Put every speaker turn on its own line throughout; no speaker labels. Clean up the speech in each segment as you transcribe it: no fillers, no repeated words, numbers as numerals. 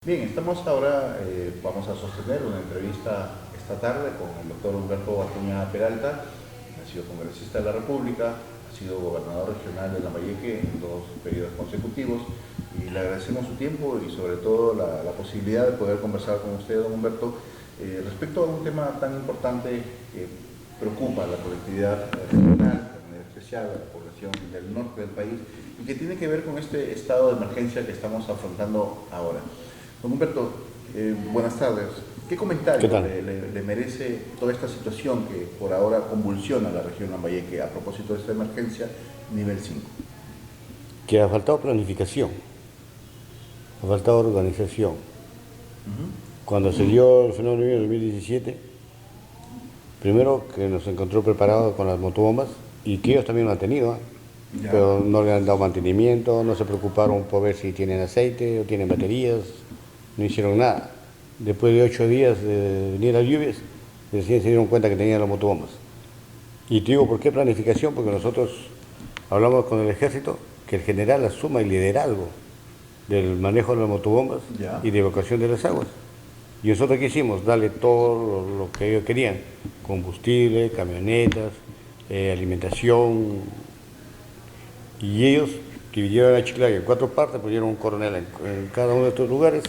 Bien, estamos ahora, vamos a sostener una entrevista esta tarde con el doctor Humberto Acuña Peralta. Ha sido congresista de la República, ha sido gobernador regional de Lambayeque en 2 periodos consecutivos y le agradecemos su tiempo y sobre todo la posibilidad de poder conversar con usted, don Humberto, respecto a un tema tan importante que preocupa a la colectividad regional, en especial a la población del norte del país, y que tiene que ver con este estado de emergencia que estamos afrontando ahora. Don Humberto, buenas tardes. ¿Qué comentario le merece toda esta situación que por ahora convulsiona la región Lambayeque a propósito de esta emergencia nivel 5?
Que ha faltado planificación, ha faltado organización. Cuando se dio el fenómeno en 2017, primero que nos encontró preparados con las motobombas y que ellos también lo han tenido, pero no le han dado mantenimiento, no se preocuparon por ver si tienen aceite o tienen baterías. No hicieron nada. Después de 8 días de venir las lluvias, recién se dieron cuenta que tenían las motobombas. Y te digo, ¿por qué planificación? Porque nosotros hablamos con el ejército que el general asuma el liderazgo del manejo de las motobombas y de evacuación de las aguas. Y nosotros ¿qué hicimos? Darle todo lo que ellos querían: combustible, camionetas, alimentación. Y ellos dividieron a Chiclayo en 4 partes, pusieron un coronel en cada uno de estos lugares,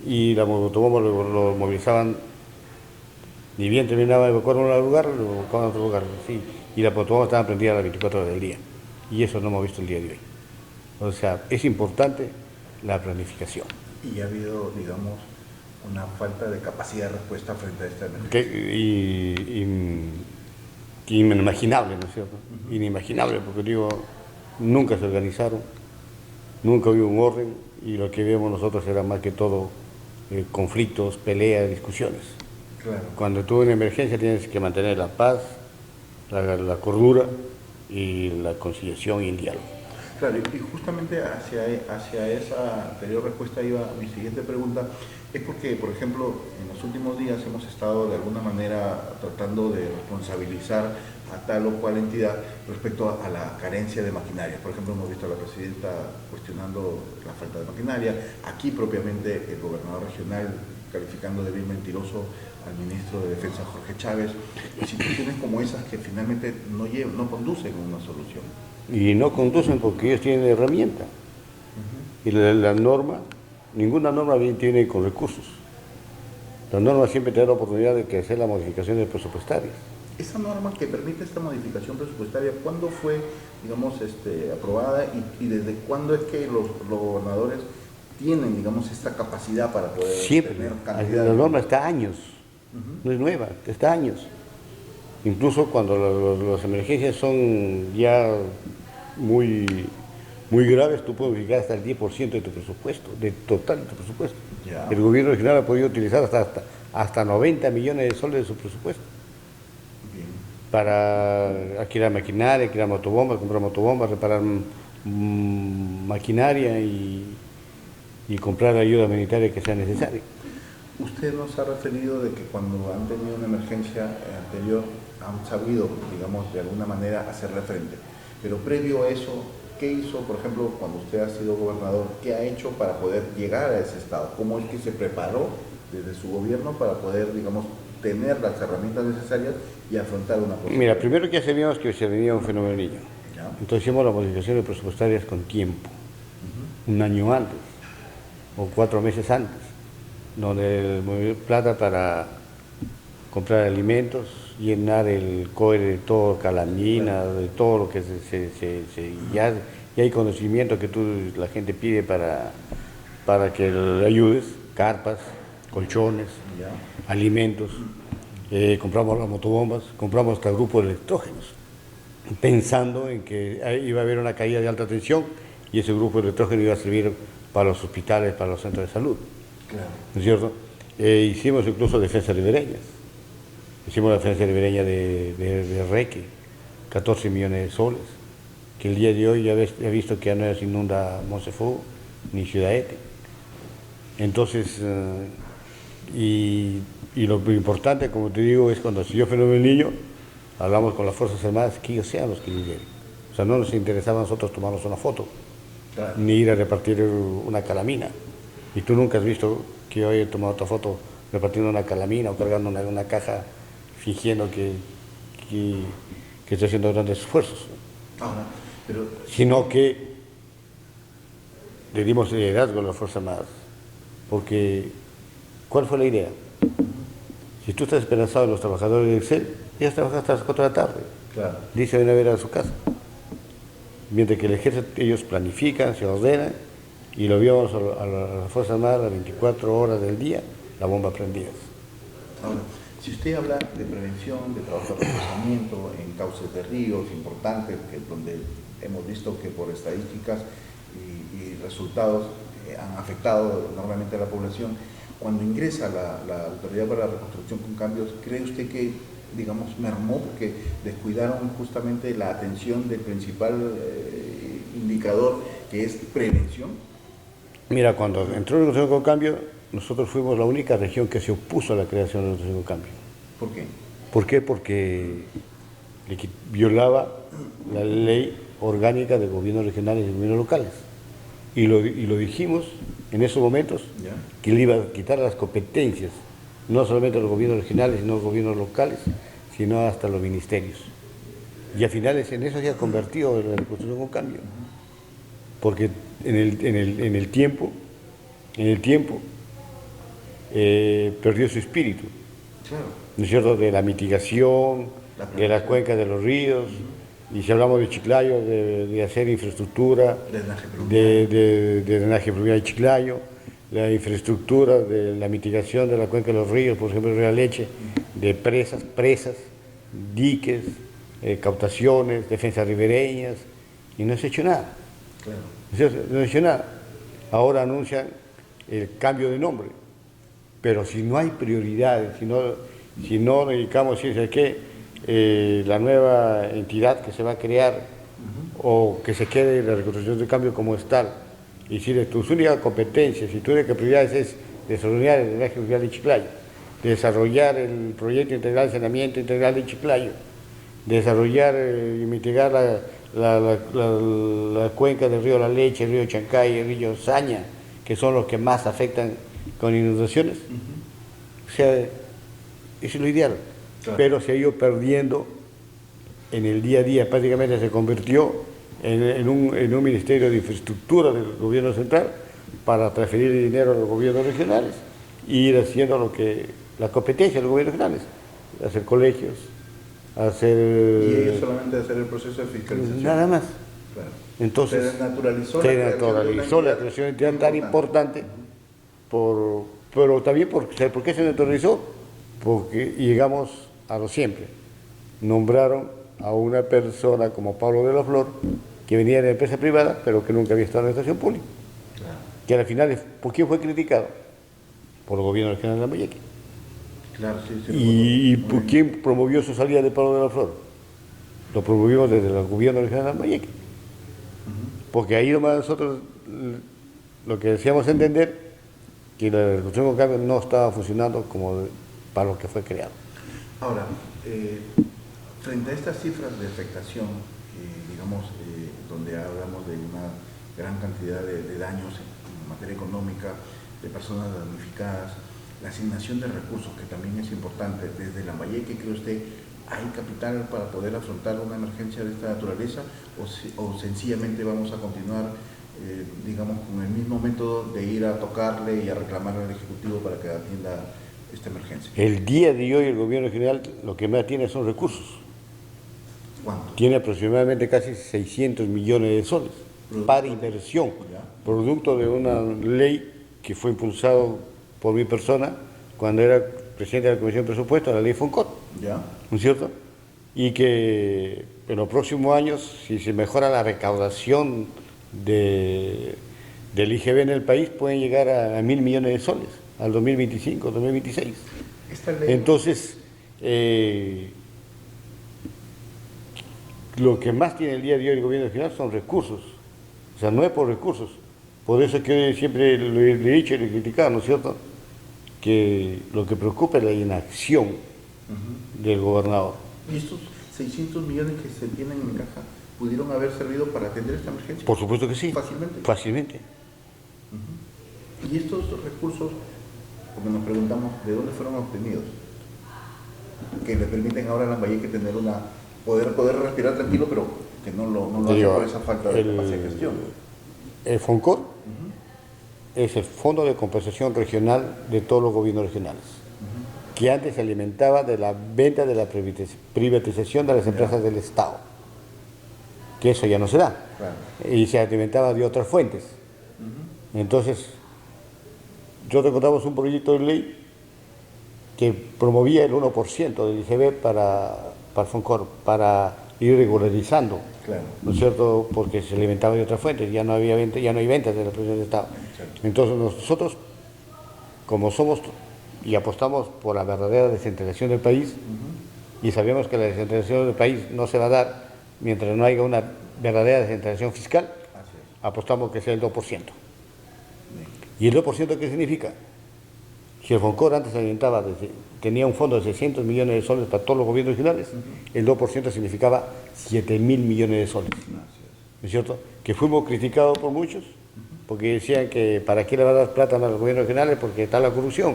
y la motobomba lo movilizaban, ni bien terminaba de evacuar un lugar, lo evacuaban a otro lugar, sí, y la motobomba estaba prendida a las 24 horas del día, y eso no hemos visto el día de hoy. O sea, es importante la planificación.
Y ha habido, digamos, una falta de capacidad de respuesta frente a esta emergencia.
Inimaginable, ¿no es cierto? Inimaginable, porque digo, nunca se organizaron, nunca hubo un orden, y lo que vemos nosotros era más que todo conflictos, peleas, discusiones.
Claro.
Cuando tú en emergencia tienes que mantener la paz, la cordura y la conciliación y el diálogo.
Claro, y justamente hacia esa anterior respuesta iba mi siguiente pregunta, es porque, por ejemplo, en los últimos días hemos estado de alguna manera tratando de responsabilizar a tal o cual entidad respecto a la carencia de maquinaria. Por ejemplo, hemos visto a la presidenta cuestionando la falta de maquinaria, aquí propiamente el gobernador regional calificando de bien mentiroso al ministro de Defensa, Jorge Chávez, y situaciones como esas que finalmente no conducen a una solución.
Y no conducen porque ellos tienen herramienta. Y la norma, ninguna norma viene con recursos. La norma siempre te da la oportunidad de hacer las modificaciones presupuestarias.
Esa norma que permite esta modificación presupuestaria, ¿cuándo fue, digamos, aprobada y desde cuándo es que los gobernadores tienen, digamos, esta capacidad para poder tener cantidad?
La norma está a años, no es nueva, está a años. Incluso cuando las emergencias son ya muy graves, tú puedes ubicar hasta el 10% de tu presupuesto, de total de tu presupuesto.
Ya.
El gobierno regional ha podido utilizar hasta 90 millones de soles de su presupuesto.
Bien.
Para alquilar maquinaria, alquilar motobombas, comprar motobombas, reparar maquinaria y comprar la ayuda humanitaria que sea necesaria.
Usted nos ha referido de que cuando han tenido una emergencia anterior han sabido, digamos, de alguna manera hacerle frente. Pero previo a eso, ¿qué hizo, por ejemplo, cuando usted ha sido gobernador? ¿Qué ha hecho para poder llegar a ese estado? ¿Cómo es que se preparó desde su gobierno para poder, digamos, tener las herramientas necesarias y afrontar una posibilidad?
Mira, primero que sabíamos que se venía un fenómeno del Niño.
¿Ya?
Entonces hicimos las modificaciones presupuestarias con tiempo, un año antes o 4 meses antes, donde movimos plata para comprar alimentos, llenar el COE de todo, calamina, de todo lo que ya hay conocimiento que la gente pide para que le ayudes, carpas, colchones,
¿Ya?
alimentos, compramos las motobombas, compramos hasta grupo de electrógenos, pensando en que iba a haber una caída de alta tensión y ese grupo de electrógeno iba a servir para los hospitales, para los centros de salud.
Claro.
¿No es cierto? Hicimos incluso defensas ribereñas. Hicimos la defensa ribereña de Reque, 14 millones de soles, que el día de hoy ya he visto que ya no se inunda Monsefú ni Ciudadete. Entonces, y lo importante, como te digo, es cuando se dio el fenómeno del Niño, hablamos con las Fuerzas Armadas que ellos sean los que lideren. O sea, no nos interesaba a nosotros tomarnos una foto, ni ir a repartir una calamina. Y tú nunca has visto que yo haya tomado otra foto repartiendo una calamina o cargando una caja fingiendo que estoy haciendo grandes esfuerzos.
Ahora, pero...
Sino que le dimos liderazgo a las Fuerzas Armadas. Porque, ¿cuál fue la idea? Si tú estás esperanzado en los trabajadores de Excel, ellos trabajan hasta las 4 de la tarde.
Claro.
Dice van a ver a su casa. Mientras que el ejército, ellos planifican, se ordenan, y lo vimos a las Fuerzas Armadas las 24 horas del día, la bomba prendida.
Ahora, si usted habla de prevención, de trabajo de reforzamiento en cauces de ríos importantes, donde hemos visto que por estadísticas y resultados han afectado enormemente a la población, cuando ingresa la Autoridad para la Reconstrucción con Cambios, ¿cree usted que, digamos, mermó porque descuidaron justamente la atención del principal indicador, que es prevención?
Mira, cuando entró la Reconstrucción con Cambio, nosotros fuimos la única región que se opuso a la creación de la Reconstrucción con Cambio.
¿Por qué?
¿Por qué? Porque violaba la ley orgánica de gobiernos regionales y gobiernos locales. Y lo dijimos en esos momentos,
¿ya?,
que le iba a quitar las competencias, no solamente a los gobiernos regionales, sino a los gobiernos locales, sino hasta los ministerios. Y al final en eso se ha convertido la Reconstrucción con Cambio. Porque en el tiempo, perdió su espíritu.
Claro.
¿No es cierto? De la mitigación, de las cuencas de los ríos, y si hablamos de Chiclayo, de hacer infraestructura, de drenaje pluvial de Chiclayo, la infraestructura de la mitigación de la cuenca de los ríos, por ejemplo, el río Leche, de presas, diques, cautaciones, defensas ribereñas, y no se ha hecho nada.
Claro.
No se ha hecho nada. Ahora anuncian el cambio de nombre, pero si no hay prioridades, si no dedicamos, si es que la nueva entidad que se va a crear, o que se quede la Reconstrucción del Cambio como es tal, y si tus únicas competencias, si tu única prioridad es desarrollar el drenaje fluvial de Chiclayo, desarrollar el proyecto integral de saneamiento integral de Chiclayo, desarrollar y mitigar la cuenca del río La Leche, el río Chancay, el río Saña, que son los que más afectan con inundaciones, o sea, eso es lo ideal. Claro. Pero se ha ido perdiendo en el día a día, prácticamente se convirtió en un ministerio de infraestructura del gobierno central para transferir dinero a los gobiernos regionales y ir haciendo lo que la competencia de los gobiernos regionales, hacer colegios, hacer...
Y ellos solamente hacer el proceso de fiscalización.
Nada más.
Claro.
Entonces,
se desnaturalizó
la creación de entidad tan importante, pero también ¿por qué se naturalizó? Porque llegamos a lo siempre. Nombraron a una persona como Pablo de la Flor, que venía de la empresa privada, pero que nunca había estado en la administración pública. Claro. Que al final, ¿por quién fue criticado? Por el gobierno regional de Lambayeque.
Claro, sí,
¿Y por quién promovió su salida de Pablo de la Flor? Lo promovimos desde el gobierno regional de Lambayeque. Porque ahí nomás nosotros lo que decíamos entender, que la Reconstrucción con Cambio no estaba funcionando como para lo que fue creado.
Ahora, frente a estas cifras de afectación, digamos, donde hablamos de una gran cantidad de daños en materia económica, de personas damnificadas, la asignación de recursos, que también es importante, desde Lambayeque, ¿cree usted, hay capital para poder afrontar una emergencia de esta naturaleza, o sencillamente vamos a continuar, digamos, con el mismo método de ir a tocarle y a reclamar al Ejecutivo para que atienda esta emergencia?
El día de hoy el gobierno general lo que más tiene son recursos.
¿Cuánto?
Tiene aproximadamente casi 600 millones de soles para inversión, producto de una ley que fue impulsado por mi persona cuando era presidente de la Comisión de Presupuestos, la ley FONCOT, ¿no es cierto? Y que en los próximos años, si se mejora la recaudación del IGB en el país, pueden llegar a 1.000 millones de soles al 2025, 2026. Entonces, lo que más tiene el día de hoy el gobierno regional son recursos, o sea, no es por recursos. Por eso que siempre le he dicho y le he criticado, ¿no es cierto?, que lo que preocupa es la inacción del gobernador.
¿Y estos 600 millones que se tienen en caja pudieron haber servido para atender esta emergencia?
Por supuesto que sí.
¿Fácilmente?
Fácilmente.
Y estos recursos, porque nos preguntamos de dónde fueron obtenidos, que le permiten ahora a Lambayeque tener poder respirar tranquilo, pero que no lo hace por esa falta de capacidad de gestión.
El FONCOR es el Fondo de Compensación Regional de todos los gobiernos regionales, que antes se alimentaba de la venta de la privatización de las empresas del Estado, que eso ya no se da, y se alimentaba de otras fuentes. Entonces, nosotros encontramos un proyecto de ley que promovía el 1% del IGB para el FONCOR, para ir regularizando, ¿no es cierto? Porque se alimentaba de otras fuentes, ya no hay ventas de la producción del Estado. Entonces nosotros, como somos y apostamos por la verdadera descentralización del país, y sabemos que la descentralización del país no se va a dar mientras no haya una verdadera descentralización fiscal, apostamos que sea el 2%. ¿Y el 2% qué significa? Si el FONCOR antes tenía un fondo de 600 millones de soles para todos los gobiernos regionales, el 2% significaba 7.000 millones de soles. ¿No es cierto? Que fuimos criticados por muchos, porque decían que para qué le va a dar plata a los gobiernos regionales porque está la corrupción.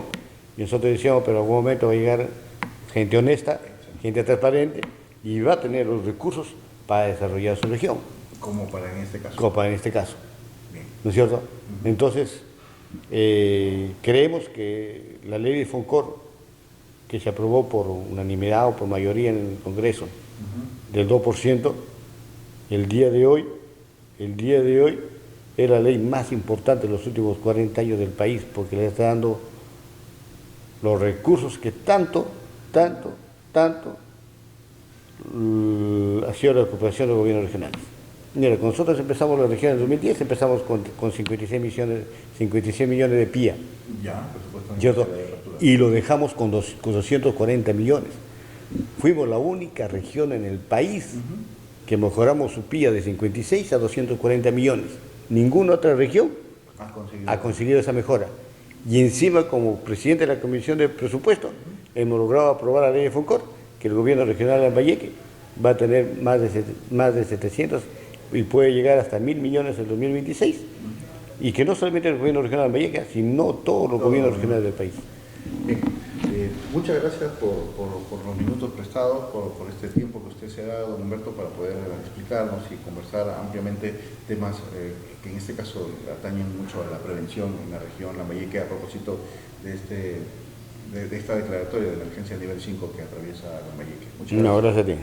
Y nosotros decíamos, pero en algún momento va a llegar gente honesta, gente transparente, y va a tener los recursos para desarrollar su región.
Como para en este caso.
Como para en este caso. ¿No es cierto? Entonces, creemos que la ley de FONCOR, que se aprobó por unanimidad o por mayoría en el Congreso, del 2%, el día de hoy es la ley más importante de los últimos 40 años del país, porque le está dando los recursos que tanto ha sido la ocupación de los gobiernos regionales. Mira, cuando nosotros empezamos la región en 2010, empezamos con 56 millones de PIA.
Ya, por supuesto.
Y lo dejamos con 240 millones. Fuimos la única región en el país que mejoramos su PIA de 56 a 240 millones. Ninguna otra región ha conseguido esa mejora. Y encima, como presidente de la Comisión de Presupuesto, hemos logrado aprobar la ley de FONCOR, que el gobierno regional de Lambayeque va a tener más de 700 y puede llegar hasta 1.000 millones en 2026, y que no solamente el gobierno regional de Lambayeque, sino todos los gobiernos regionales del país.
Bien, muchas gracias por los minutos prestados, por este tiempo que usted se ha dado, don Humberto, para poder explicarnos y conversar ampliamente temas que en este caso atañen mucho a la prevención en la región Lambayeque a propósito de esta declaratoria de emergencia nivel 5 que atraviesa Lambayeque. Muchas gracias.
No, gracias a ti.